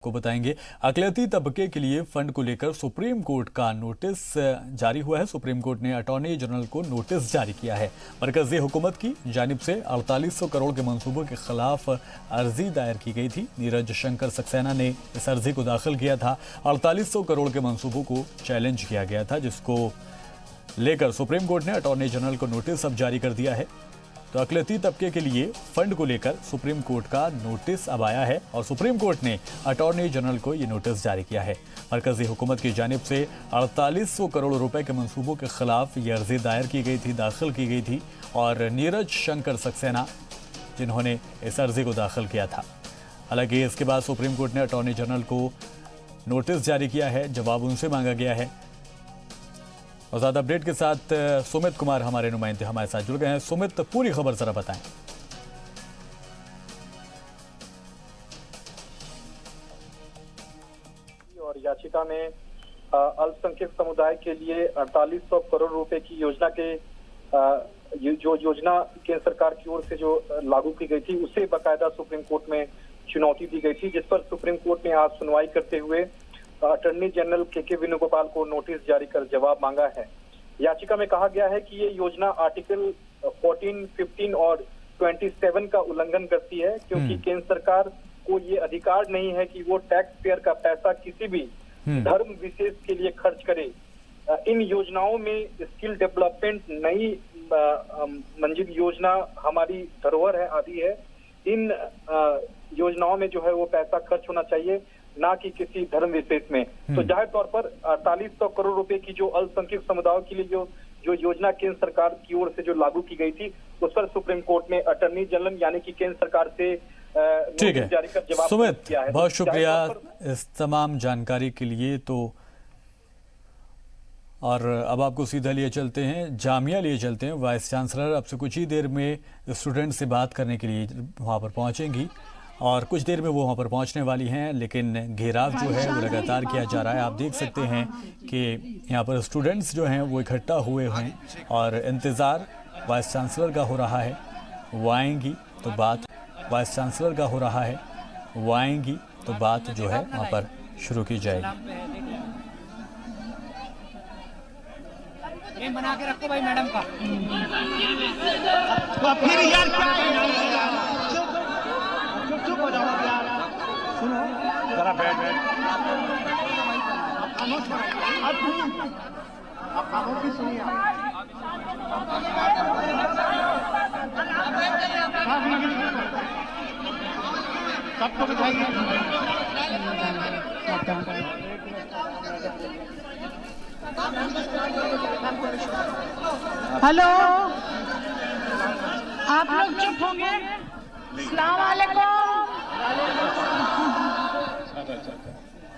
को बताएंगे। अकलियती तबके के लिए फंड को लेकर सुप्रीम कोर्ट का नोटिस जारी हुआ है। सुप्रीम कोर्ट ने अटॉर्नी जनरल को नोटिस जारी किया है। मरकजी हुकूमत की जानिब से 4800 करोड़ के मंसूबों के खिलाफ अर्जी दायर की गई थी। नीरज शंकर सक्सेना ने इस अर्जी को दाखिल किया था। 4800 करोड़ के मंसूबों को चैलेंज किया गया था, जिसको लेकर सुप्रीम कोर्ट ने अटॉर्नी जनरल को नोटिस अब जारी कर दिया है। तो अकलियती तबके के लिए फंड को लेकर सुप्रीम कोर्ट का नोटिस अब आया है और सुप्रीम कोर्ट ने अटॉर्नी जनरल को ये नोटिस जारी किया है। मरकजी हुकूमत की जानिब से 4800 करोड़ रुपए के मंसूबों के खिलाफ ये अर्जी दायर की गई थी, दाखिल की गई थी और नीरज शंकर सक्सेना जिन्होंने इस अर्जी को दाखिल किया था। हालांकि इसके बाद सुप्रीम कोर्ट ने अटॉर्नी जनरल को नोटिस जारी किया है, जवाब उनसे मांगा गया है। और ज्यादा अपडेट के साथ सुमित कुमार हमारे नुमाइंदे हमारे साथ जुड़ गए हैं। सुमित, पूरी खबर जरा बताएं। और याचिका में अल्पसंख्यक समुदाय के लिए 4800 करोड़ रुपए की योजना के जो योजना केंद्र सरकार की ओर से जो लागू की गई थी, उसे बाकायदा सुप्रीम कोर्ट में चुनौती दी गई थी, जिस पर सुप्रीम कोर्ट ने आज सुनवाई करते हुए अटॉर्नी जनरल के वेणुगोपाल को नोटिस जारी कर जवाब मांगा है। याचिका में कहा गया है कि ये योजना आर्टिकल 14, 15 और 27 का उल्लंघन करती है, क्योंकि केंद्र सरकार को ये अधिकार नहीं है कि वो टैक्स पेयर का पैसा किसी भी धर्म विशेष के लिए खर्च करे। इन योजनाओं में स्किल डेवलपमेंट, नई मंजिल योजना हमारी धरोहर है, आदि है। इन योजनाओं में जो है वो पैसा खर्च होना चाहिए, ना कि किसी धर्म विशेष में। तो जाहिर तौर पर 4800 करोड़ रुपए की जो अल्पसंख्यक समुदायों के लिए जो योजना केंद्र सरकार की ओर से जो लागू की गई थी, उस पर सुप्रीम कोर्ट ने अटॉर्नी जनरल यानी कि केंद्र सरकार से नोटिस जारी कर जवाब सुमित, दिया है। बहुत शुक्रिया इस तमाम जानकारी के लिए। तो और अब आपको सीधा लिए चलते हैं, जामिया लिए चलते हैं। वाइस चांसलर अब से कुछ ही देर में स्टूडेंट से बात करने के लिए वहाँ पर पहुँचेंगी और कुछ देर में वो वहाँ पर पहुँचने वाली हैं, लेकिन घेराव जो है वो लगातार किया जा रहा है। आप देख सकते हैं कि यहाँ पर स्टूडेंट्स जो हैं वो इकट्ठा हुए हैं और इंतज़ार वाइस चांसलर का हो रहा है। वो आएंगी तो बात वाइस चांसलर का हो रहा है, वो आएंगी तो बात जो है वहाँ पर शुरू की जाएगी। बना के रखो भाई मैडम का। फिर यार चुप हो जाओ यार, सुनो जरा बैठ आप खामोशी सुनिए। सबको बिठाइए। हेलो, आप लोग चुप होंगे? अस्सलाम वालेकुम।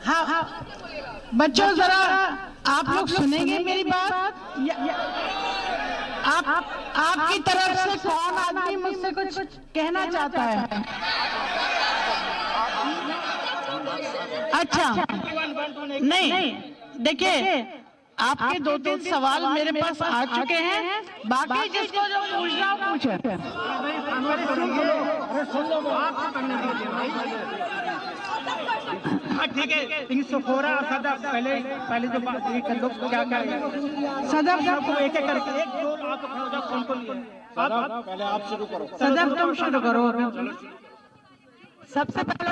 हाँ बच्चों, जरा आप लोग सुनेंगे मेरी बात? आपकी तरफ से कौन आदमी मुझसे कुछ कहना चाहता है? अच्छा, नहीं, देखिए आपके 2-3 सवाल मेरे पास आ चुके हैं, बाकी जिसको जो पूछना पूछे। ठीक है, 314 सदर पहले जो बात कर लो, क्या करें सदर साहब को एक एक करके 1-2 आप पहले आप शुरू करो। सदर तुम शुरू करो। सबसे पहले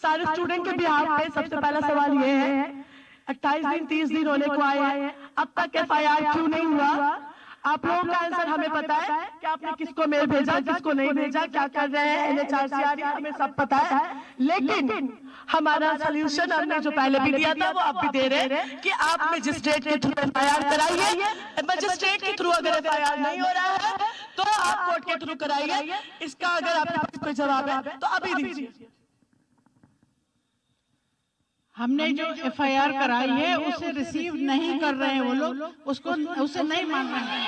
सारे स्टूडेंट के बिहार पे सबसे पहला सवाल ये है, 28 दिन 30 दिन होने को आए हैं, अब तक FIR क्यों नहीं हुआ? आप लोगों का आंसर हमें पता है कि आपने किसको मेल भेजा, किसको नहीं भेजा, क्या कर रहे हैं NHRC, हमें सब पता है। लेकिन हमारा सोल्यूशन हमने जो पहले भी दिया था वो आप भी दे रहे हैं कि आप मजिस्ट्रेट के थ्रू FIR कराइए। मजिस्ट्रेट के थ्रू अगर FIR नहीं हो रहा है तो आप कोर्ट के थ्रू कराइए। इसका अगर आपके पास कोई जवाब है तो अभी दीजिए। हमने जो FIR कराई है उसे रिसीव नहीं कर रहे हैं वो लोग, उसे नहीं मान रहे हैं।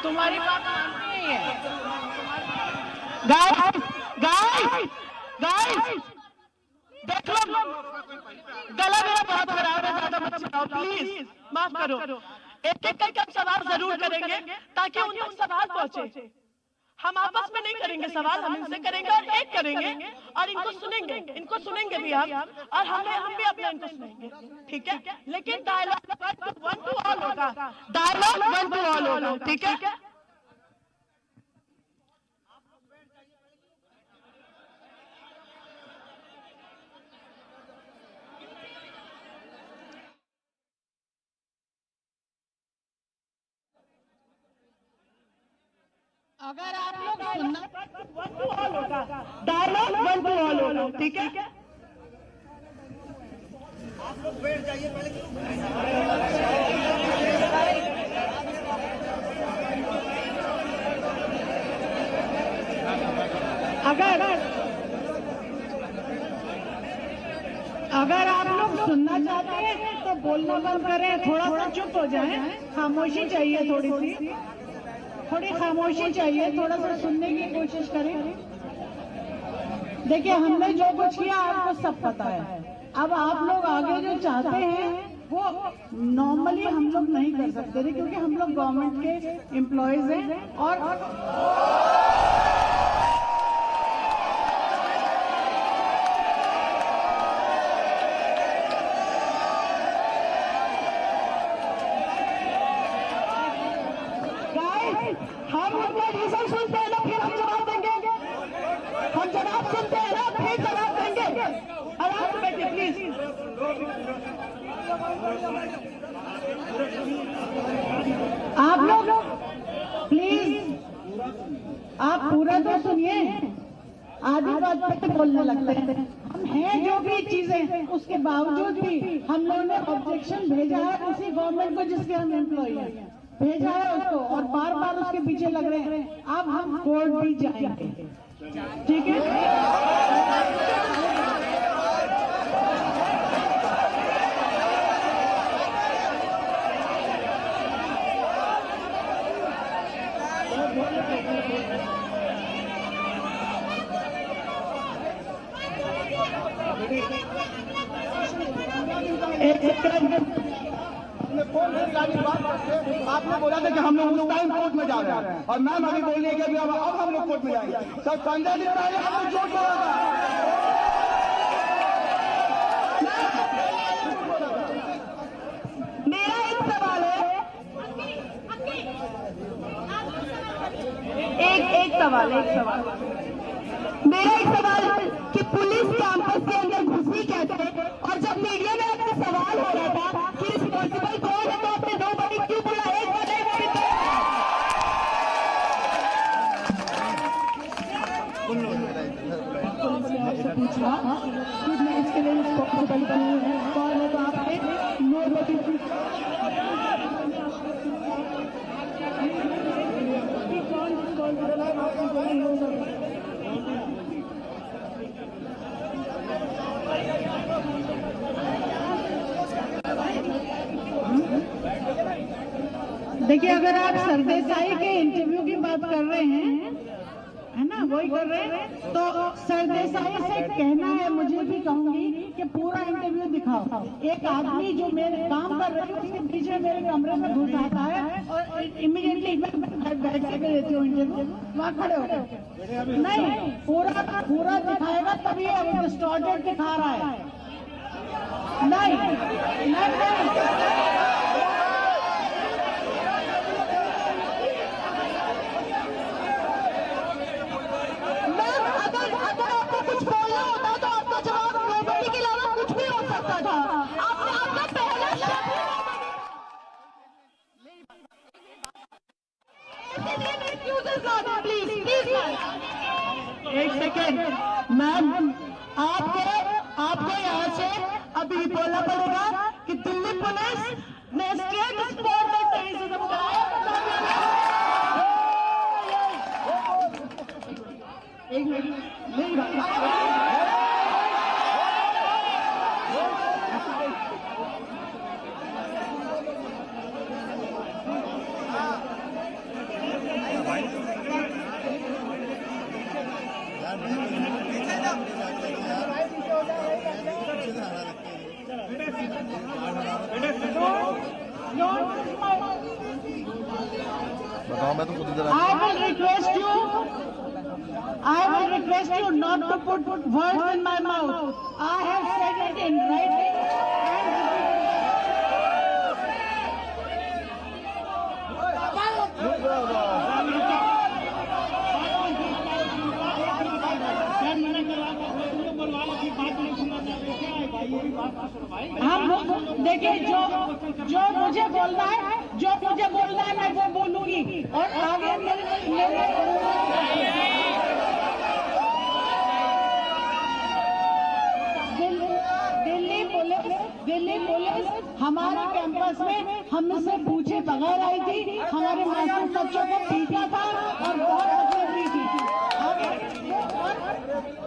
तुम्हारी बात मानते नहीं है। गाइस, देख लो गला मेरा बहुत खराब है, ज्यादा मत चिल्लाओ प्लीज, माफ करो। एक एक करके हम सवाल जरूर करेंगे ताकि उन तक सवाल पहुंचे। हम आपस में नहीं करेंगे सवाल, हम इनसे करेंगे और एक करेंगे और इनको सुनेंगे भी हम, और हम भी अपना इनको सुनेंगे, ठीक है? लेकिन डायलॉग 1 to all होगा, डायलॉग 1 to all होगा, ठीक है? अगर आप लोग सुनना, डायलॉग 1 to all होगा, ठीक है? आप लोग बैठ जाइए पहले। अगर आप लोग सुनना चाहते हैं तो बोलना बंद करें, थोड़ा सा चुप हो जाएं, खामोशी चाहिए, थोड़ी खामोशी चाहिए, थोड़ा सा सुनने की कोशिश करें। देखिए, हमने जो कुछ किया आपको सब पता है। अब आप लोग आगे जो चाहते हैं वो नॉर्मली हम लोग नहीं कर सकते थे, क्योंकि हम लोग गवर्नमेंट के एम्प्लॉयज हैं और हम उनका रीजन सुनते हैं ना, फिर हम जवाब देंगे। हम जवाब सुनते हैं ना, फिर जवाब देंगे। आराम से बैठिए प्लीज। आप लोग प्लीज, आप पूरा तो सुनिए, आधी बात पे बोलने लगते हैं। हम हैं जो भी चीजें, उसके बावजूद भी हम लोगों ने ऑब्जेक्शन भेजा है उसी गवर्नमेंट को जिसके हम एम्प्लॉई हैं, भेजा है उसको, और बार बार उसके पीछे लग रहे हैं। अब हम कोर्ट भी जाएंगे, ठीक है? आपने बोला था कि हम लोग उस टाइम कोर्ट में जा रहे हैं, और मैम अभी बोल रही है कि अब हम लोग कोर्ट में जाएंगे। सर 15 दिन पहले हम लोग झूठ बोला था। मेरा एक सवाल है, एक सवाल मेरा एक सवाल कि पुलिस कैंपस के अंदर घुसी कैसे, और जब मीडिया में आपसे सवाल हो रहा था कि रिस्पॉन्सिबल कौन है, तो आपने दो बड़ी क्यों बोला? एक पूछा कि मैं इसके लिए रिस्पॉन्सिबल कौन है, तो आपने नो बड़ी देखिए, अगर आप सरदेसाई के इंटरव्यू की बात कर रहे हैं, है ना, वही कर रहे हैं, तो सरदेसाई से कहना है, मुझे भी कहूंगी कि पूरा इंटरव्यू दिखाओ। एक आदमी जो मेरे काम कर रहे हैं उसके पीछे मेरे कमरे में घुस आता है और इमीडिएटली बैठ के देती हूँ इंटरव्यू, वहाँ खड़े हो नहीं, पूरा दिखाएगा, तभी वो डिस्टॉर्टेड दिखा रहा है। नहीं अगर आपको कुछ बोलना होता तो आपका जवाब नोबडी के अलावा कुछ भी हो सकता था। आपने आपका पहला शब्द प्लीज एक सेकेंड मैम, आपको यहाँ से अभी बोलना पड़ेगा कि दिल्ली पुलिस ने स्टेट स्पॉट टेररिज्म कराया। एक मिनट मेरी बात मैं तो खुद इधर I will request you not to put words in my mouth. I have said it in writing हम देखिए जो मुझे बोलना है मैं वो बोलूंगी और आगे दिल्ली पुलिस हमारे कैंपस में हमसे पूछे बगैर आई थी, हमारे मासूम बच्चों को पीटा था और बहुत तकलीफ दी थी।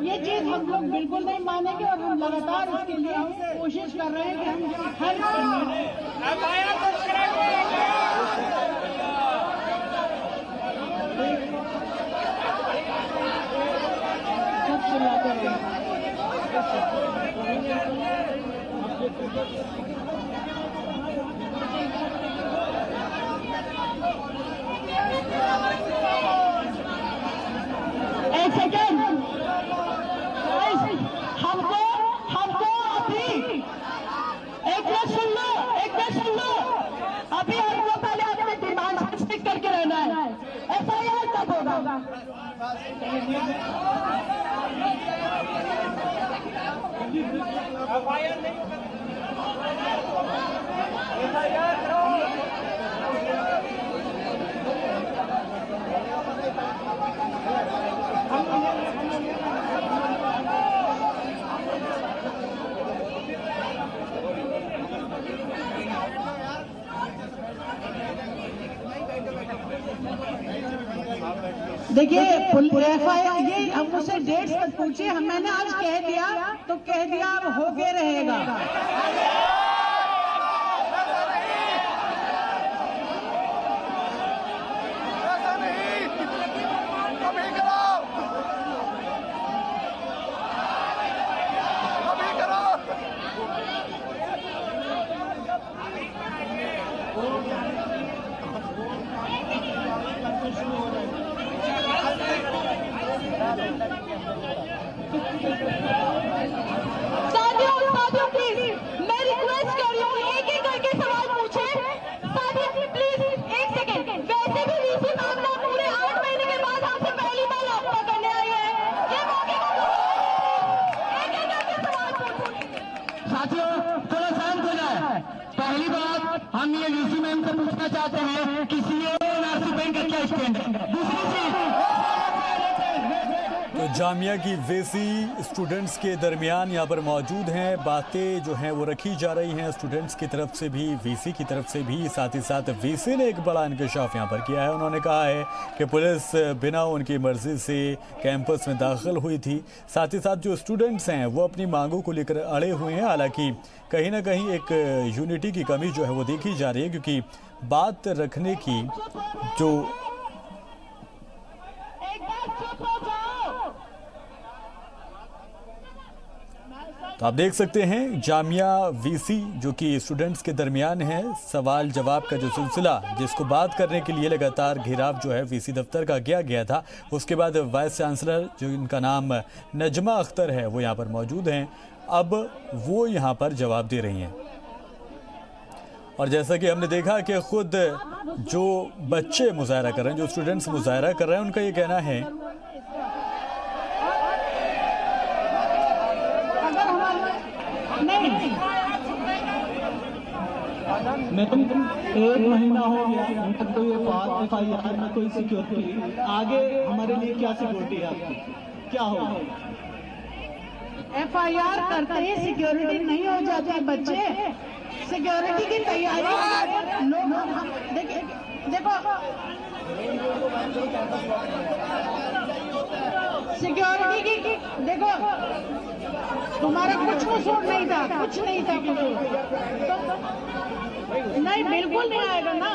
ये चीज हम लोग बिल्कुल नहीं मानेंगे और हम लगातार इसके लिए कोशिश कर रहे हैं कि हम हर सब चिल्लाते रहें। एक सेकेंड, हमको अभी एक मिनट सुन लो, अभी हमको पहले अपने डिमांड स्टिक करके रहना है। FIR कब होगा? देखिए FIR ये अब मुझसे डेट्स मत पूछिए, मैंने आज कह दिया तो कह दिया, अब होके रहेगा। साथियों प्लीज मैं रिक्वेस्ट कर रही हूँ, एक एक करके सवाल पूछे। साथियों प्लीज एक सेकेंड, वैसे भी वीसी मामला पूरे 8 महीने के बाद हमसे पहली बार आपका करने आई है, ये मौके का एक एक करके सवाल पूछे। साथियों थोड़ा शांत हो जाए। पहली बात हम ये वीसी मैम से पूछना चाहते हैं कि सीओ और आरसी बैंक का क्या स्टैंड है। दूसरी चीज, तो जामिया की वीसी स्टूडेंट्स के दरमियान यहाँ पर मौजूद हैं, बातें जो हैं वो रखी जा रही हैं स्टूडेंट्स की तरफ से भी, वीसी की तरफ से भी। साथ ही साथ वीसी ने एक बड़ा इंकशाफ यहाँ पर किया है। उन्होंने कहा है कि पुलिस बिना उनकी मर्जी से कैंपस में दाखिल हुई थी। साथ ही साथ जो स्टूडेंट्स हैं वो अपनी मांगों को लेकर अड़े हुए हैं। हालांकि कहीं ना कहीं एक यूनिटी की कमी जो है वो देखी जा रही है, क्योंकि बात रखने की जो तो आप देख सकते हैं जामिया वीसी जो कि स्टूडेंट्स के दरमियान है, सवाल जवाब का जो सिलसिला जिसको बात करने के लिए लगातार घेराव जो है वीसी दफ्तर का किया गया था। उसके बाद वाइस चांसलर जो इनका नाम नजमा अख्तर है वो यहाँ पर मौजूद हैं। अब वो यहाँ पर जवाब दे रही हैं और जैसा कि हमने देखा कि खुद जो बच्चे मुजाहरा कर रहे हैं, जो स्टूडेंट्स मुजाहरा कर रहे हैं, उनका ये कहना है मैडम 1 महीना हो गया हम तक तो ये FIR में कोई सिक्योरिटी, आगे हमारे लिए क्या सिक्योरिटी है आपकी, क्या होगा? FIR करते ही सिक्योरिटी नहीं हो जाती बच्चे, सिक्योरिटी की तैयारी लोग देखो सिक्योरिटी की देखो, तुम्हारा कुछ कसूर नहीं था, कुछ नहीं था कसूर, नहीं बिल्कुल नहीं आएगा ना।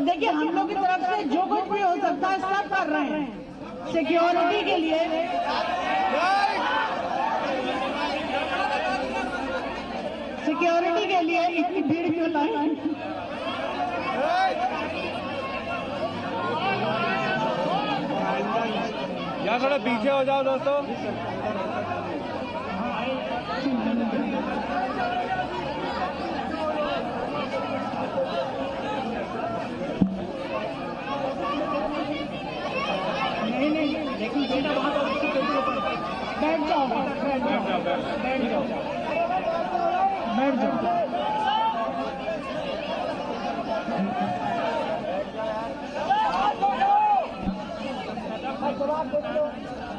देखिए हम लोग की तरफ से जो कुछ भी हो सकता है सब कर रहे हैं सिक्योरिटी के लिए। सिक्योरिटी के लिए इतनी भीड़ क्यों लाई? थोड़ा पीछे हो जाओ दोस्तों। बैठ जाओ, बैठ जाओ, बैठ जाओ, बैठ जाओ।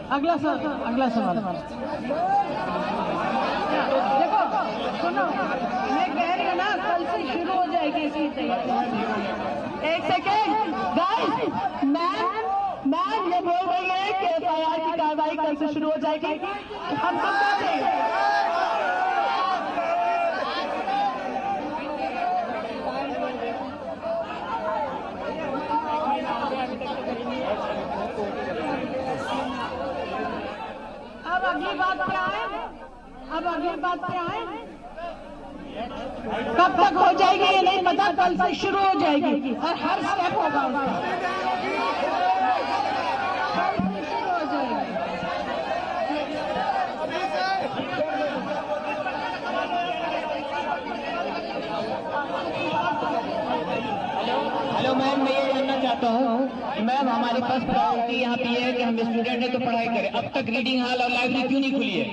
अगला सवाल। देखो सुनो, मैं कह रही हूँ ना, कल से शुरू हो जाएगी इसकी तैयारी। एक सेकेंड गाइस, मैम ये बोल रही है कि एफआईआर की कार्रवाई कल से शुरू हो जाएगी। हम सब कहते हैं अब अगली बात पे आए, कब तक हो जाएगी ये नहीं पता, कल से शुरू हो जाएगी और हर स्टेप होगा हेलो मैम, मैं ये जानना चाहता हूँ मैम, हमारे पास प्रायोरिटी यहाँ पे है कि हम स्टूडेंट हैं तो पढ़ाई करें। अब तक रीडिंग हॉल और लाइब्रेरी क्यों नहीं खुली है?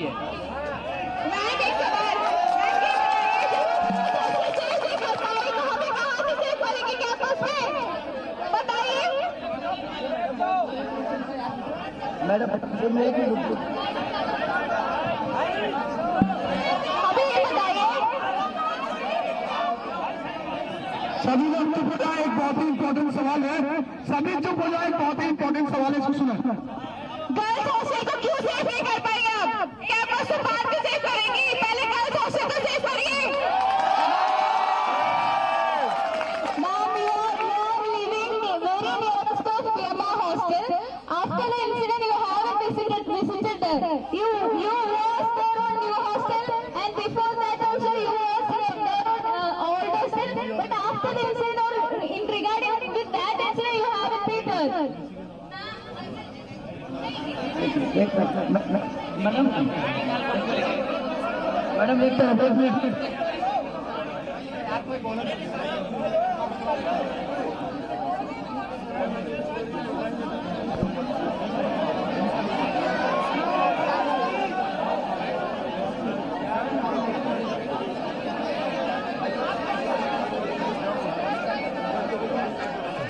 मैडम सभी लोग चुप हो जाए, एक बहुत ही इंपॉर्टेंट सवाल है। सभी चुप हो जाए, बहुत ही इंपॉर्टेंट सवाल है, इसको सुनो। गर्ल्स हॉस्टल को क्यों सेफ नहीं कर पाएंगे आप? कैंपस से बाहर भी सेफ करेंगी, पहले गर्ल्स हॉस्टल को सेफ करिए। Ma'am, you are living very nearest of Piyama hostel. After the incident, you haven't visited there. You was there on new hostel, and before that also you was there on old hostel. But after the incident, or in regarding with that incident, you haven't been there. Madam एक minute.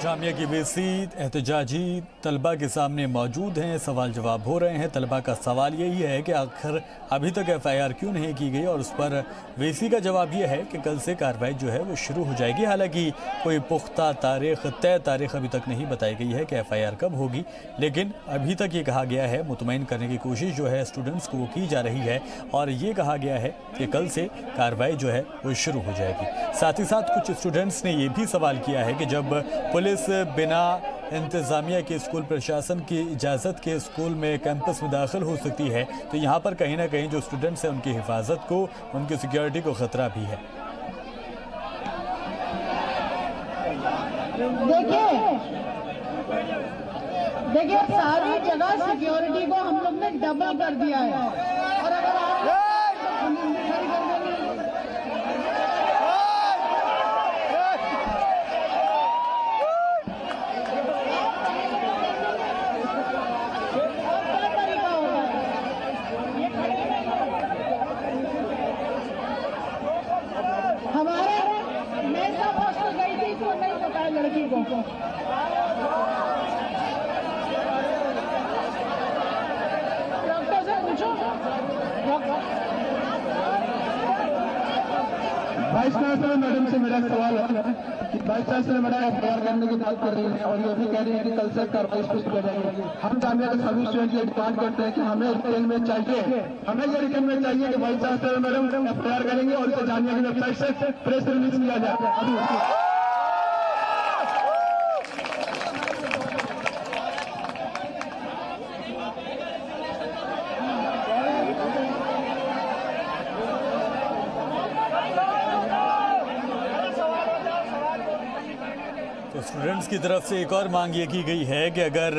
Jamia की VC एहतजाजी तलबा के सामने मौजूद हैं, सवाल जवाब हो रहे हैं। तलबा का सवाल यही है कि आखिर अभी तक एफआईआर क्यों नहीं की गई, और उस पर वीसी का जवाब यह है कि कल से कार्रवाई जो है वो शुरू हो जाएगी। हालांकि कोई पुख्ता तारीख, तय तारीख अभी तक नहीं बताई गई है कि एफआईआर कब होगी, लेकिन अभी तक ये कहा गया है, मुतमईन करने की कोशिश जो है स्टूडेंट्स को वो की जा रही है, और ये कहा गया है कि कल से कार्रवाई जो है वो शुरू हो जाएगी। साथ ही साथ कुछ स्टूडेंट्स ने ये भी सवाल किया है कि जब पुलिस बिना इंतज़ामिया के स्कूल प्रशासन की इजाज़त के स्कूल में कैंपस में दाखिल हो सकती है, तो यहाँ पर कहीं ना कहीं जो स्टूडेंट्स हैं उनकी हिफाजत को, उनकी सिक्योरिटी को ख़तरा भी है। देखिए सारी जगह सिक्योरिटी को हम लोग ने डबल कर दिया है, और अगर आप हमारे मैं सब हॉस्टल गई थी, इसको नहीं बताया लड़की को। डॉक्टर से पूछो। वाइस चांसलर मैडम से मेरा सवाल है कि वाइस चांसलर मैडम एफआईआर करने की बात कर रही है, और ये भी कह रही है कि कल से कार्रवाई शुरू कर जाएगी। हम जामिया के सभी स्टूडेंट ये डिमांड करते हैं कि हमें रिटर्न में चाहिए, हमें ये रिटर्न में चाहिए कि वाइस चांसलर मैडम एफआईआर करेंगे और इसे जामिया की वेबसाइट से प्रेस रिलीज किया जाए। तो स्टूडेंट्स की तरफ से एक और मांग ये की गई है कि अगर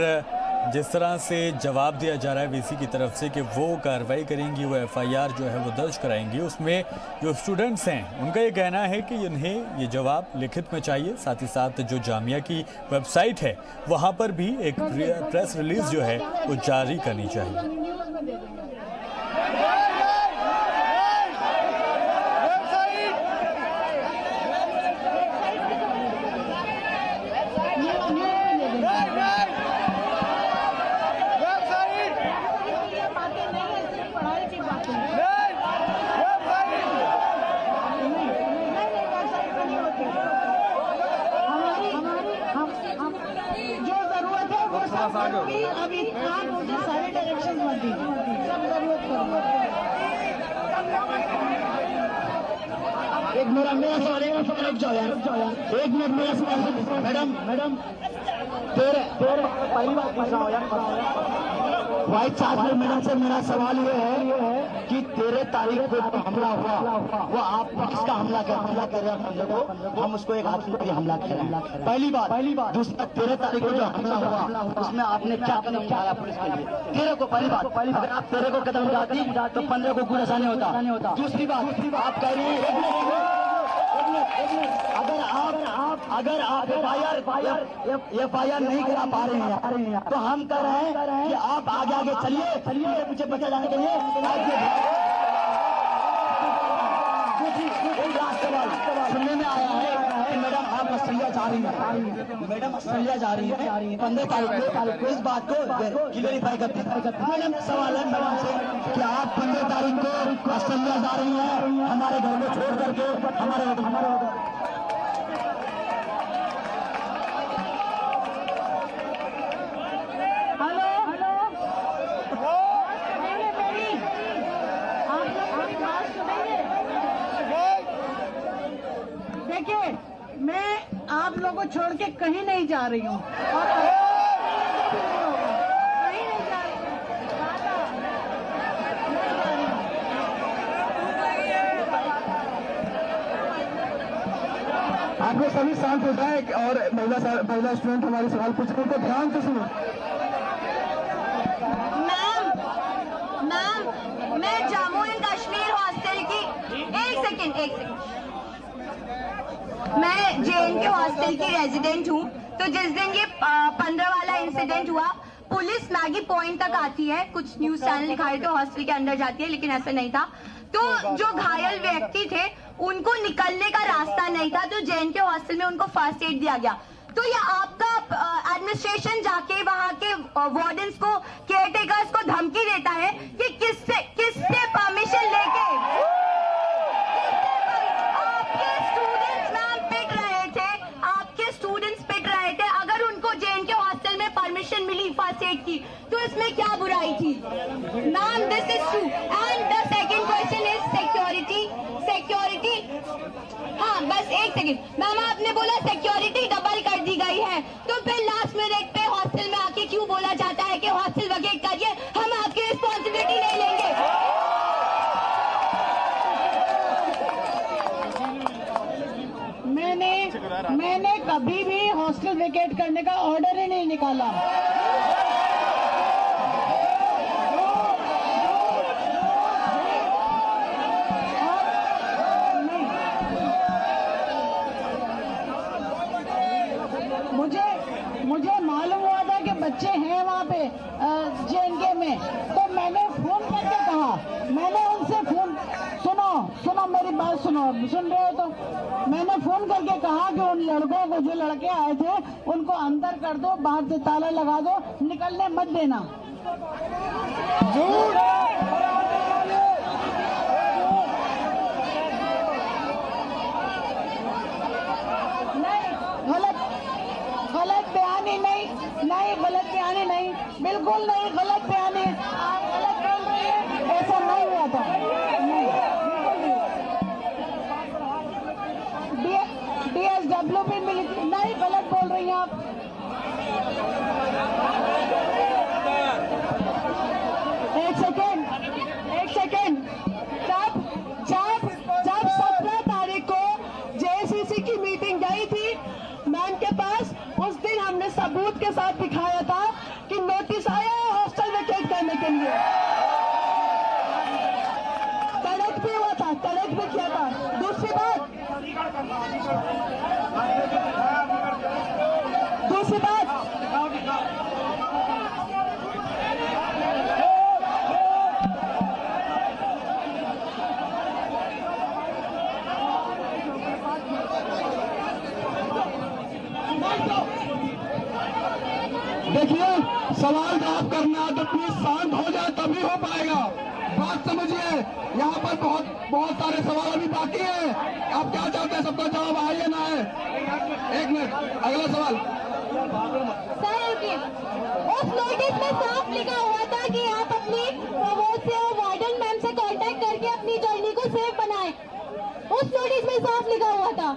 जिस तरह से जवाब दिया जा रहा है वीसी की तरफ से कि वो कार्रवाई करेंगी, वो एफआईआर जो है वो दर्ज कराएंगी, उसमें जो स्टूडेंट्स हैं उनका ये कहना है कि इन्हें ये जवाब लिखित में चाहिए। साथ ही साथ जो जामिया की वेबसाइट है वहाँ पर भी एक प्रेस रिलीज जो है वो जारी करनी चाहिए। अभी आप मुझे सारे डायरेक्शन मत दीजिए, सब जरूरत करूँगा। एक मेरा सवाल एक मिनट मेरा सवाल मैडम तेरे पहली बात पूछ रहा हूँ यार। वाइस चांसलर मैडम से मेरा सवाल ये है कि 13 तारीख को जो हमला हुआ वो आप किसका हमला कर रहे हैं बंदे को, हम उसको एक आदमी को हमला कर रहे हैं। पहली बात। दूसरा 13 तारीख को जो हमला हुआ उसमें आपने क्या कदम उठाया पुलिस के लिए? 13 को पहली बात, अगर आप 13 को कदम उठाती तो 15 को कुछ ऐसा नहीं होता। दूसरी बात आप कह रही है अगर आप एफआईआर नहीं करा पा रहे हैं तो हम कह रहे हैं कि आप आगे चलिए पीछे बचा जाने के लिए। सुनने में आया है कि मैडम आप ऑस्ट्रेलिया जा रही हैं, मैडम ऑस्ट्रेलिया जा रही है 15 तारीख को। इस बात को क्लियरिफाई करते हैं। मैडम सवाल है मैडम से कि आप 15 तारीख को ऑस्ट्रेलिया जा रही हैं हमारे घर को छोड़ करके हमारे मैं आप लोगों को छोड़ के कहीं नहीं जा रही हूँ और कहीं नहीं जा रही आपको सभी शांत हो जाए और महिला स्टूडेंट हमारे सवाल पूछ रहे तो ध्यान से सुनो। मैम मैं जम्मू एंड कश्मीर हॉस्टल की एक सेकेंड मैं JNK हॉस्टल की रेजिडेंट हूँ। तो जिस दिन ये 15 वाला इंसिडेंट हुआ पुलिस मैगी पॉइंट तक आती है, कुछ न्यूज चैनल दिखाए तो हॉस्टल के अंदर जाती है, लेकिन ऐसा नहीं था। तो जो घायल व्यक्ति थे उनको निकलने का रास्ता नहीं था, तो JNK हॉस्टल में उनको फर्स्ट एड दिया गया। तो ये आपका एडमिनिस्ट्रेशन जाके वहाँ के वार्डन्स को, केयरटेकर्स को धमकी देता है कि किससे परमिशन लेके मिली फर्स्ट एड की, तो इसमें क्या बुराई थी? Ma'am this is true. And the second question is security. हाँ बस एक सेकंड मैम, आपने बोला सिक्योरिटी डबल कर दी गई है, तो फिर लास्ट मिनट पे हॉस्टल में आके क्यों बोला जाता है कि हॉस्टल वैकेट करिए, हम आपकी रिस्पॉन्सिबिलिटी नहीं लेंगे? मैंने कभी भी हॉस्टल वेकेट करने का ऑर्डर ही नहीं निकाला। मुझे मालूम हुआ था कि बच्चे हैं वहाँ पे JNK में, तो मैंने फोन करके कहा, मैंने उनसे फोन सुनो मेरी बात सुन रहे हो तो मैंने फोन करके कहा कि उन लड़कों को, जो लड़के आए थे उनको अंदर कर दो, बाहर से ताला लगा दो, निकलने मत देना। गलत बयानी नहीं, बिल्कुल नहीं गलत बयानी, आप गलत बोल रहे हैं, ऐसा नहीं हुआ था। DSW भी मिली, नहीं गलत बोल रही हैं आप। एक सेकेंड जब 17 तारीख को JCC की मीटिंग गई थी मैम के पास, उस दिन हमने सबूत के साथ दिखाया था कि नोटिस दूसरी बात, देखिए सवाल जवाब करना तो प्लीज शांत हो जाए तभी हो पाएगा। बात समझिए, यहाँ पर बहुत सारे सवाल अभी बाकी हैं। आप क्या चाहते हैं, सबका जवाब आए या ना आए? एक मिनट, अगला सवाल। सर उस नोटिस में साफ लिखा हुआ था कि आप अपनी प्रमोद से और वार्डन मैम से कांटेक्ट करके अपनी जर्नी को सेफ बनाएं। उस नोटिस में साफ लिखा हुआ था।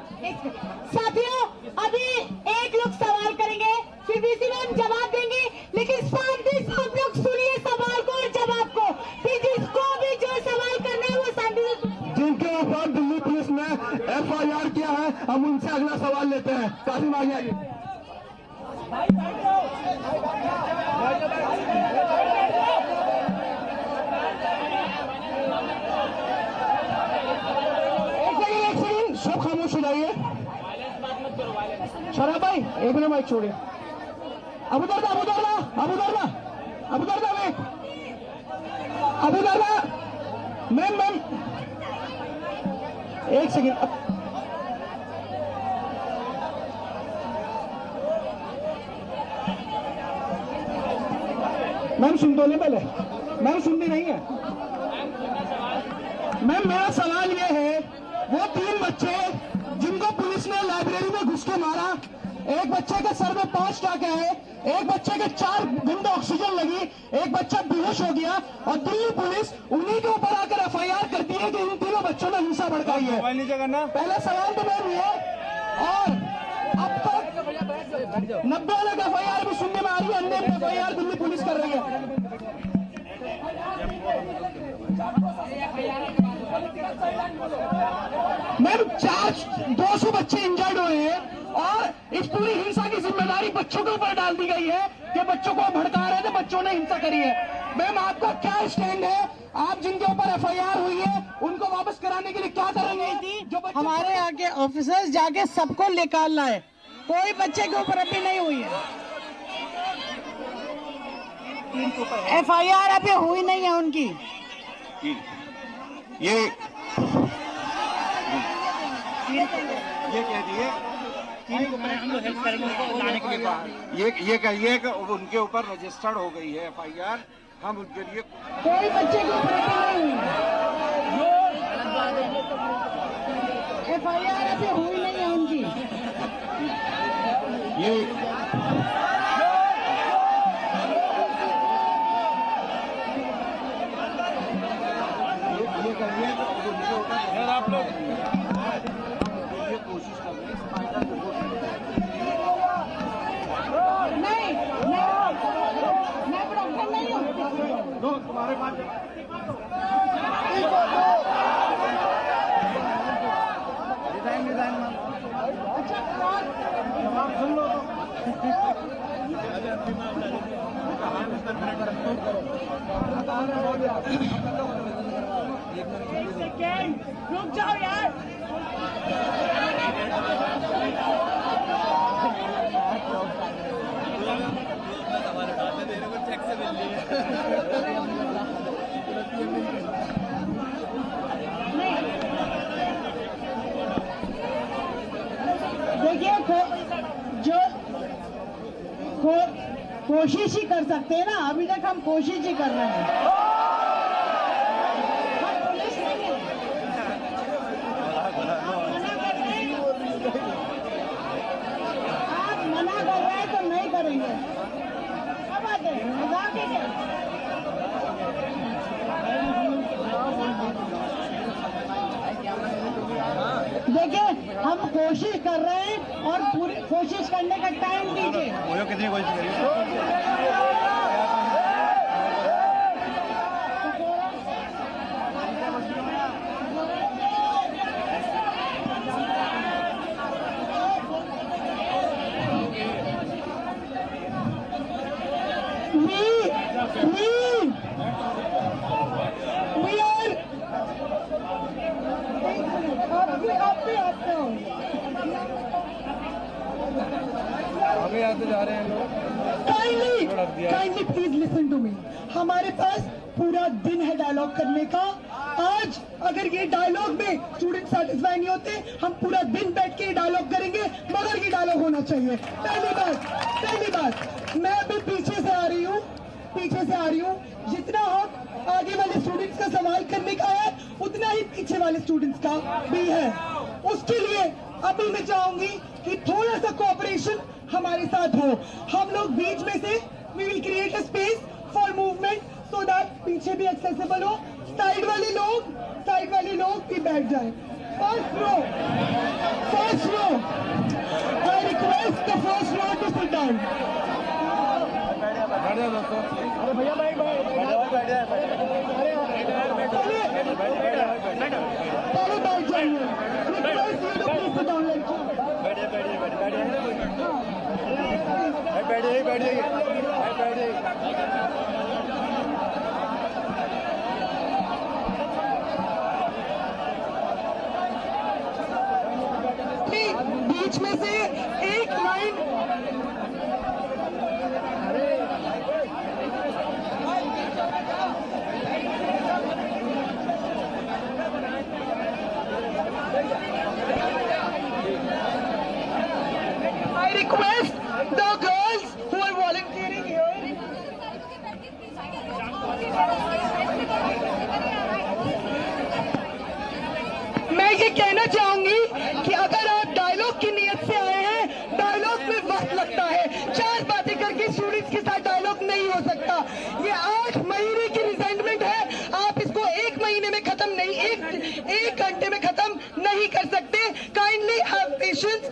साथियों, अभी एक लोग सवाल करेंगे, फिर बीसी मैम जवाब देंगे, लेकिन शांति से आप लोग सुनिए सवाल को और जवाब को। फिर जिसको भी जो सवाल करना है वो शांति से। जिनके ऊपर दिल्ली पुलिस ने FIR किया है, हम उनसे अगला सवाल लेते हैं। काफी आगे आगे। एक सेकंड, सब खामोश हो जाइए। शराब भाई एक मिनट माइक छोड़िए। अबू दर्दा मैम एक सेकंड। मैम सुन दो, पहले मैम सुनती नहीं है। मैम मेरा सवाल ये है, वो 3 बच्चे जिनको पुलिस ने लाइब्रेरी में घुस के मारा, एक बच्चे के सर में 5 टाके हैं, एक बच्चे के 4 घंटे ऑक्सीजन लगी, एक बच्चा बेहोश हो गया, और दिल्ली पुलिस उन्हीं के ऊपर आकर FIR करती है कि इन तीनों बच्चों ने हिंसा भड़काई है। पहले सवाल तो मैम ये, और अब तक 90 अलग FIR भी सुनने में आ रही है, अन्य FIR दिल्ली पुलिस कर रही है। मैम 200 बच्चे इंजर्ड हुए हैं, और इस पूरी हिंसा की जिम्मेदारी बच्चों के ऊपर डाल दी गई है कि बच्चों को भड़का रहे थे, बच्चों ने हिंसा करी है। मैम आपका क्या स्टैंड है? आप जिनके ऊपर FIR हुई है उनको वापस कराने के लिए क्या करेंगे? जो हमारे यहाँ के ऑफिसर्स जाके सबको निकाल लाए, कोई बच्चे के ऊपर अभी नहीं हुई है। FIR अभी हुई नहीं है उनकी। ये कह दिए हम लोग हेल्प करेंगे लाने के लिए बाहर। ये कहिए कि उनके ऊपर रजिस्टर्ड हो गई है FIR, हम उनके लिए कोई बच्चे के ऊपर FIR अभी हुई नहीं है उनकी। ये कहिए उनके ऊपर आप लोग कोशिश कर रहे हैं। नहीं, मैं डॉक्टर नहीं हूँ। तुम्हारे पास डिजाइन जवाब सुन लो। रुक जाओ यार। देखिए जो कोशिश ही कर सकते हैं ना, अभी तक हम कोशिश ही कर रहे हैं। पुलिस नहीं है, आप मना कर रहे हैं तो नहीं करेंगे। क्या बात है, मजाक है क्या? देखिए हम कोशिश कर रहे हैं, और पूरी कोशिश करने का टाइम दीजिए। कितनी कोशिश करिए। We are आगे आते जा रहे हैं लोग। Kindly please listen to me. हमारे पास पूरा दिन है डायलॉग करने का। आज अगर ये डायलॉग में स्टूडेंट सेटिस्फाई नहीं होते, हम पूरा दिन बैठ के डायलॉग करेंगे, मगर ये डायलॉग होना चाहिए। पहली बात मैं अभी पीछे से आ रही हूँ। जितना हक आगे वाले स्टूडेंट्स का सवाल करने का है, उतना ही पीछे वाले स्टूडेंट्स का भी है। उसके लिए अभी मैं चाहूंगी कि थोड़ा सा कोऑपरेशन हमारे साथ हो। हम लोग बीच में से we will create a space for movement so that पीछे भी एक्सेसिबल हो। साइड वाले लोग भी बैठ जाए। First row I request the first row to sit down. अरे भैया पहले बैठ जाइए। Request you to please sit down. बैठ जाइए। बीच में से एक line I request the girls who are volunteering here. मैं ये कहना चाहूंगी कि अगर आप डायलॉग की नियत से आए हैं, डायलॉग में वक्त लगता है। 4 बातें करके स्टूडेंट्स के साथ डायलॉग नहीं हो सकता। ये 8 महीने की रिजाइनमेंट है। आप इसको 1 महीने में खत्म नहीं, एक घंटे में खत्म नहीं कर सकते। Kindly have patience.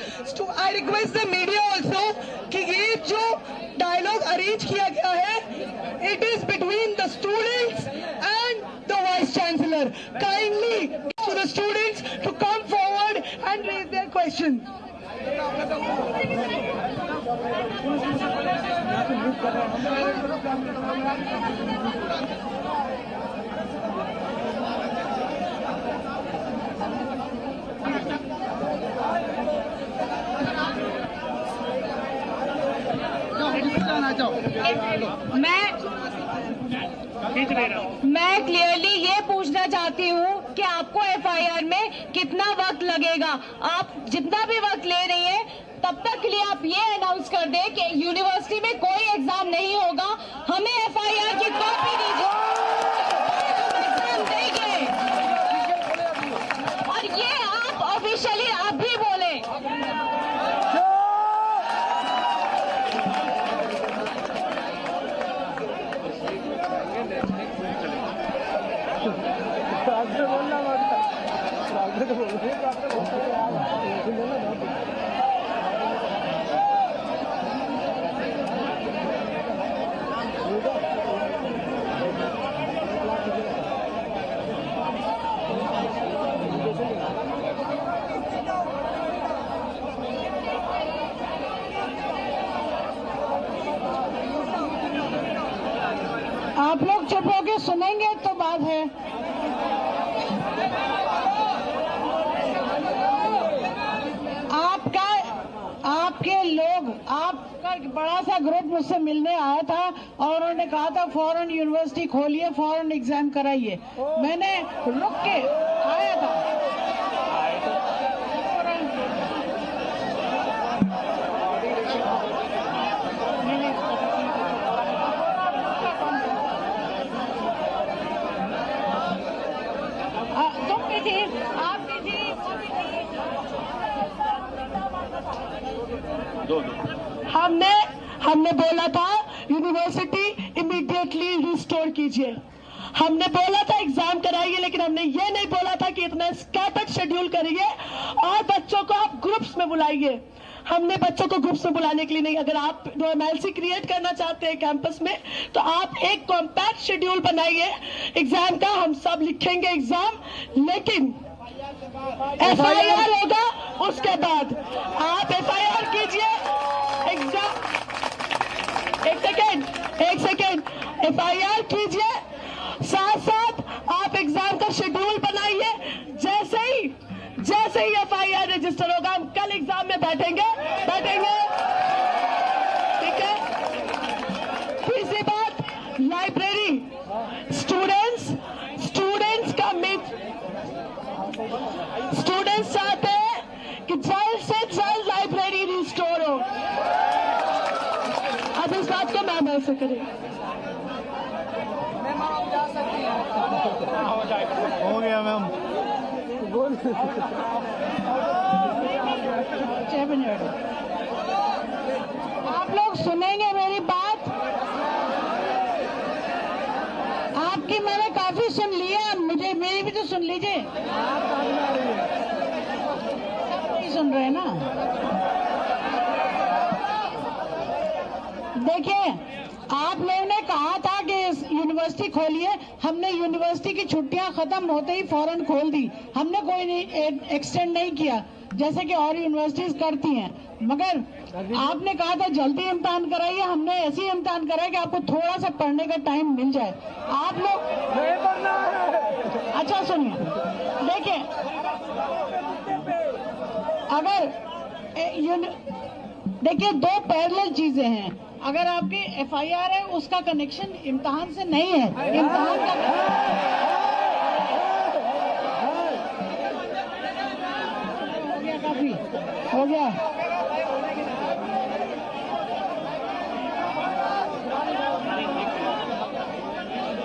I request the media also कि ये जो डायलॉग अरेंज किया गया है, it is between the students and the vice chancellor. Kindly to the students to come forward and raise their question. मैं क्लियरली ये पूछना चाहती हूँ कि आपको एफआईआर में कितना वक्त लगेगा। आप जितना भी वक्त ले रही हैं, तब तक के लिए आप ये अनाउंस कर दें कि यूनिवर्सिटी में कोई एग्जाम नहीं होगा। हमें एफआईआर की कॉपी दीजिए, एग्जाम देंगे। और ये आप ऑफिशियली अभी बोले। आप लोग चुप होके सुनेंगे तो बात है। आपके लोग, आपका बड़ा सा ग्रुप मुझसे मिलने आया था और उन्होंने कहा था फौरन यूनिवर्सिटी खोलिए, फौरन एग्जाम कराइए। मैंने रुक के आया था। हमने बोला था यूनिवर्सिटी इमीडिएटली रिस्टोर कीजिए। हमने बोला था एग्जाम कराइए, लेकिन हमने ये नहीं बोला था कि इतना स्कैटर्ड शेड्यूल करिए और बच्चों को आप ग्रुप्स में बुलाइए। हमने बच्चों को ग्रुप्स में बुलाने के लिए नहीं, अगर आप नॉर्मैलिटी क्रिएट करना चाहते हैं कैंपस में, तो आप एक कॉम्पैक्ट शेड्यूल बनाइए एग्जाम का। हम सब लिखेंगे एग्जाम, लेकिन एफआईआर होगा उसके बाद। आप एफआईआर कीजिए, एग्जाम, एक सेकेंड, एफआईआर कीजिए, साथ साथ आप एग्जाम का शेड्यूल बनाइए। जैसे ही एफआईआर रजिस्टर होगा, हम कल एग्जाम में बैठेंगे। ठीक है। तीसरी बात, लाइब्रेरी, स्टूडेंट्स का स्टूडेंट्स चाहते हैं कि जल्द से जल्द लाइब्रेरी रिस्टोर हो। अब इस बात को मैम ऐसे करें। हो गया मैम। 6 मिनट आप लोग सुनेंगे मेरी बात। आपकी मैंने काफी सुन लिया, मुझे मेरी भी तो सुन लीजिए। नहीं सुन रहे ना? देखिए, आप लोगों ने कहा था कि यूनिवर्सिटी खोलिए, हमने यूनिवर्सिटी की छुट्टियां खत्म होते ही फौरन खोल दी। हमने कोई एक्सटेंड नहीं किया जैसे कि और यूनिवर्सिटीज करती हैं। मगर आपने कहा था जल्दी इम्तिहान कराइए, हमने ऐसे ही इम्तिहान कराया कि आपको थोड़ा सा पढ़ने का टाइम मिल जाए। आप लोग अच्छा सुनिए, देखिए, अगर देखिए 2 पैरेलल चीजें हैं। अगर आपकी FIR है, उसका कनेक्शन इम्तिहान से नहीं है। इम्तिहान का हो गया, काफी हो गया।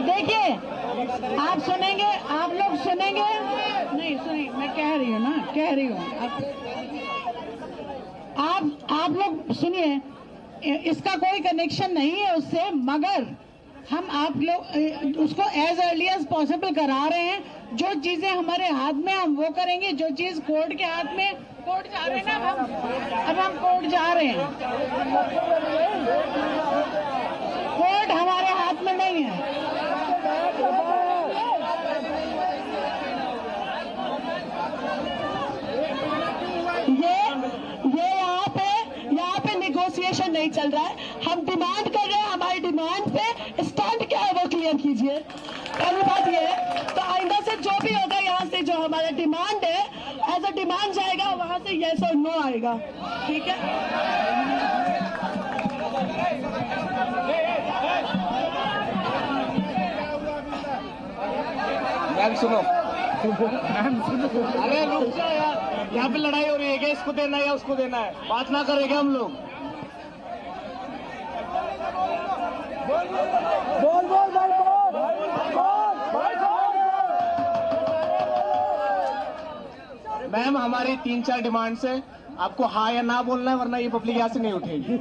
देखिए, आप सुनेंगे, आप लोग सुनेंगे नहीं? सुनिए, मैं कह रही हूँ ना, कह रही हूँ। आप लोग सुनिए, इसका कोई कनेक्शन नहीं है उससे, मगर हम आप लोग उसको एज अर्ली एज पॉसिबल करा रहे हैं। जो चीजें हमारे हाथ में हम वो करेंगे, जो चीज कोर्ट के हाथ में, कोर्ट जा रहे हैं ना अब हम कोर्ट जा रहे हैं। कोर्ट हमारे हाथ में नहीं है। ये यहाँ पे नेगोशिएशन नहीं चल रहा है। हम डिमांड कर रहे हैं, हमारी डिमांड पे स्टैंड क्या है वो क्लियर कीजिए। पहली बात ये है, तो आइंदा से जो भी होगा यहाँ से जो हमारा डिमांड है एज अ डिमांड जाएगा, वहाँ से यस और नो आएगा। ठीक है। मैम सुनो। अरे रुक जाओ यार, यहाँ पे लड़ाई हो रही है क्या? इसको देना है या उसको देना है? बात ना करेंगे हम लोग। मैम हमारी 3-4 डिमांड्स है, आपको हाँ या ना बोलना है, वरना ये पब्लिक यहाँ से नहीं उठेगी।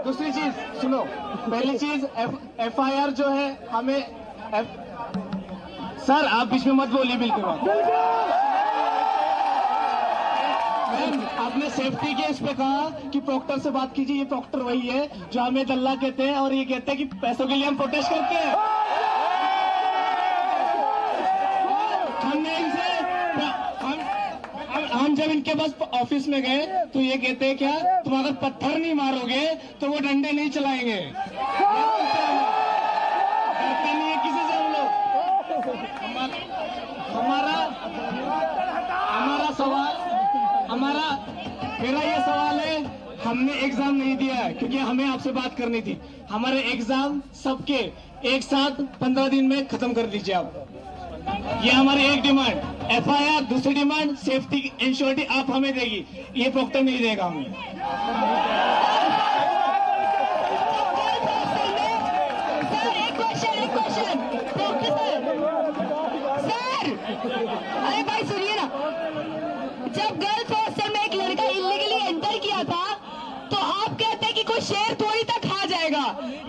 दूसरी चीज सुनो, पहली चीज FIR जो है हमें सर आप बीच में मत बोलिए बिल्कुल। मैम आपने सेफ्टी के इस पे कहा कि प्रॉक्टर से बात कीजिए। ये प्रॉक्टर वही है जो हमें दल्ला कहते हैं और ये कहते हैं कि पैसों के लिए हम प्रोटेस्ट करते हैं। हमने इनसे हम जब इनके पास ऑफिस में गए तो ये कहते हैं क्या तुम अगर पत्थर नहीं मारोगे तो वो डंडे नहीं चलाएंगे। डरते नहीं है किसी से हम लोग। मेरा ये सवाल है, हमने एग्जाम नहीं दिया है क्योंकि हमें आपसे बात करनी थी। हमारे एग्जाम सबके एक साथ 15 दिन में खत्म कर दीजिए आप। ये हमारी एक डिमांड FIR, दूसरी डिमांड सेफ्टी इंश्योरिटी आप हमें देगी, ये प्रॉक्टर नहीं देगा हमें। अरे भाई सुनिए ना, जब गर्ल्स हॉस्टल में एक लड़का इलीगली एंटर किया था तो आप कहते हैं कि कोई शेर थोड़ी तक खा जाएगा,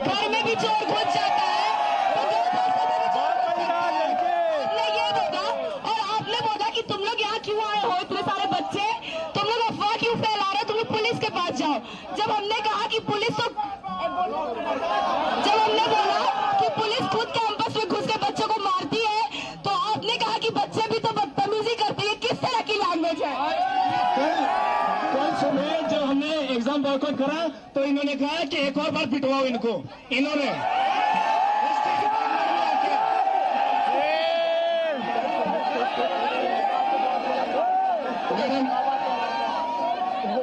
घर में भी चोर घुस जाता है तो गर्ल्स हॉस्टल में भी चोर घुस सकता है। आपने ये बोला और आपने बोला कि तुम लोग यहाँ क्यों आए हो, इतने सारे बच्चे, तुम लोग अफवाह क्यों फैला रहे हो, तुम लोग पुलिस के पास जाओ। जब हमने कहा कि पुलिस तो जब हमने बोला कि पुलिस खुद कैंपस में घुस के बच्चों को मारती है तो आपने कहा कि बच्चे भी तो बदतमीजी करते हैं। किस तरह की लैंग्वेज है? कल सुबह जब हमने एग्जाम बॉयकॉट करा तो इन्होंने कहा कि एक और बार पिटवाओ इनको। इन्होंने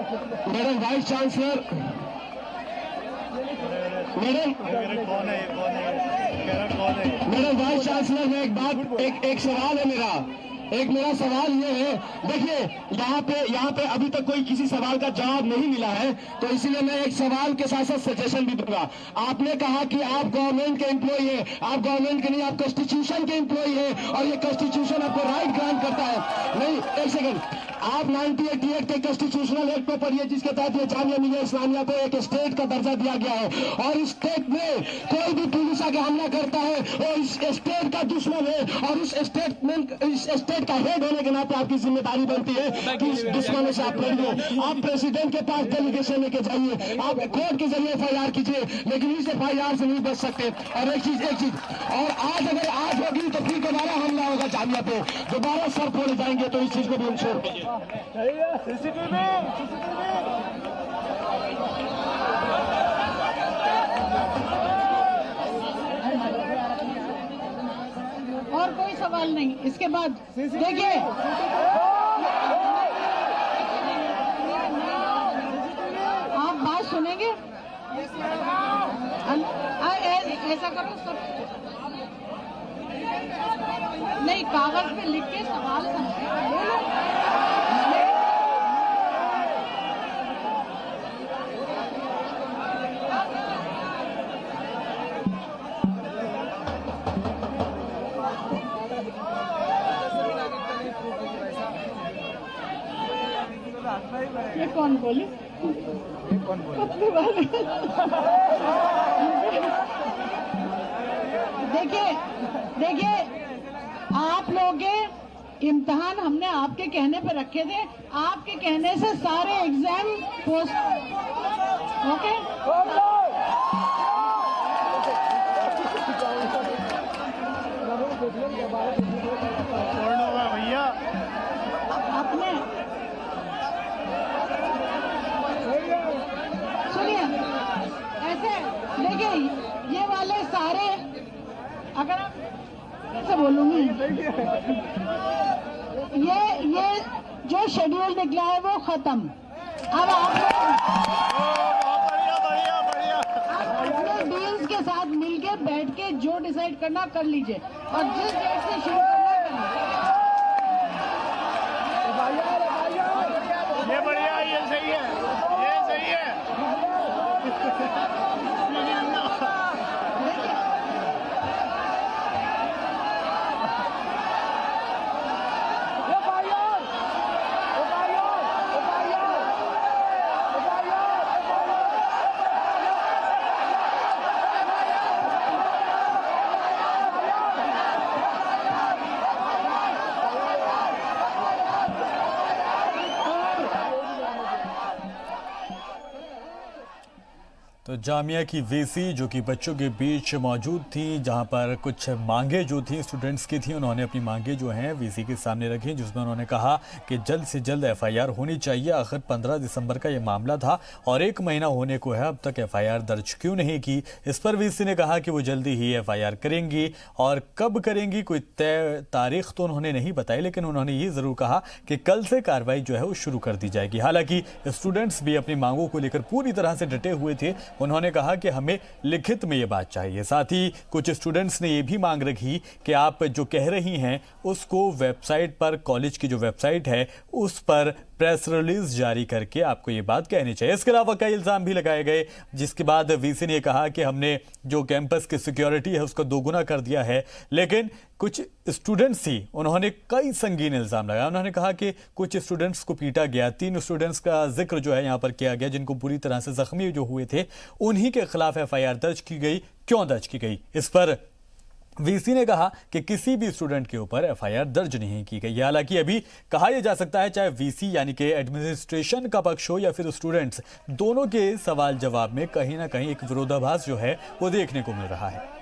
madam vice chancellor, madam vice chancellor में एक सवाल है मेरा सवाल ये है, देखिए यहाँ पे अभी तक कोई किसी सवाल का जवाब नहीं मिला है, तो इसलिए मैं एक सवाल के साथ साथ सजेशन भी दूंगा। आपने कहा कि आप गवर्नमेंट के एम्प्लॉय है, आप गवर्नमेंट के नहीं, आप कॉन्स्टिट्यूशन के एम्प्लॉय है और ये कॉन्स्टिट्यूशन आपको राइट ग्रांट करता है। नहीं, एक सेकंड, आप 1988 के कॉन्स्टिट्यूशनल एक्ट को पढ़िए जिसके तहत ये जामिया मिलिया इस्लामिया को एक स्टेट का दर्जा दिया गया है और इस स्टेट में कोई भी पुलिस आके हमला करता है वो इस स्टेट का दुश्मन है और उस स्टेट का हेड होने के नाते आपकी जिम्मेदारी बनती है कि इस दुश्मनों से आप लड़िए। आप प्रेसिडेंट के पास डेलीगेशन लेके जाइए, आप कोर्ट के जरिए FIR कीजिए, लेकिन इस FIR से नहीं बच सकते। और एक चीज और अगर आज होगी तो फिर दोबारा हमला होगा जामिया पे, दोबारा सर फोड़े जाएंगे, तो इस चीज को भी इंश्योर कीजिए। और कोई सवाल नहीं। इसके बाद देखिए, आप बात सुनेंगे, ऐसा करो सब नहीं, कागज पे लिख के सवाल ये कौन बोले? देखिए आप लोग के इम्तिहान हमने आपके कहने पे रखे थे, आपके कहने से सारे एग्जाम पोस्ट ओके। भैया आपने सुनिए, ऐसे देखिए ये वाले सारे, अगर आप कैसे बोलूंगी, ये जो शेड्यूल निकला है वो खत्म। अब आप अपने डील्स के साथ मिलके बैठ के जो डिसाइड करना कर लीजिए और जिस डेट से शुरू करना ये बढ़िया, ये सही है, ये सही है। तो जामिया की वीसी जो कि बच्चों के बीच मौजूद थी, जहां पर कुछ मांगे जो थी स्टूडेंट्स की थी, उन्होंने अपनी मांगे जो हैं वीसी के सामने रखी, जिसमें उन्होंने कहा कि जल्द से जल्द FIR होनी चाहिए। आखिर 15 दिसंबर का ये मामला था और 1 महीना होने को है, अब तक FIR दर्ज क्यों नहीं की। इस पर वीसी ने कहा कि वो जल्दी ही FIR करेंगी और कब करेंगी कोई तय तारीख तो उन्होंने नहीं बताई, लेकिन उन्होंने ये ज़रूर कहा कि कल से कार्रवाई जो है वो शुरू कर दी जाएगी। हालांकि स्टूडेंट्स भी अपनी मांगों को लेकर पूरी तरह से डटे हुए थे। उन्होंने कहा कि हमें लिखित में ये बात चाहिए। साथ ही कुछ स्टूडेंट्स ने ये भी मांग रखी कि आप जो कह रही हैं उसको वेबसाइट पर, कॉलेज की जो वेबसाइट है उस पर प्रेस रिलीज जारी करके आपको ये बात कहनी चाहिए। इसके अलावा कई इल्जाम भी लगाए गए, जिसके बाद वीसी ने कहा कि हमने जो कैंपस की सिक्योरिटी है उसको दोगुना कर दिया है। लेकिन कुछ स्टूडेंट्स ही, उन्होंने कई संगीन इल्जाम लगाया। उन्होंने कहा कि कुछ स्टूडेंट्स को पीटा गया, 3 स्टूडेंट्स का जिक्र जो है यहाँ पर किया गया जिनको पूरी तरह से जख्मी जो हुए थे, उन्हीं के खिलाफ FIR दर्ज की गई। क्यों दर्ज की गई, इस पर वीसी ने कहा कि किसी भी स्टूडेंट के ऊपर FIR दर्ज नहीं की गई। हालांकि अभी कहा यह जा सकता है, चाहे वीसी यानी कि एडमिनिस्ट्रेशन का पक्ष हो या फिर स्टूडेंट्स, दोनों के सवाल जवाब में कहीं ना कहीं एक विरोधाभास जो है वो देखने को मिल रहा है।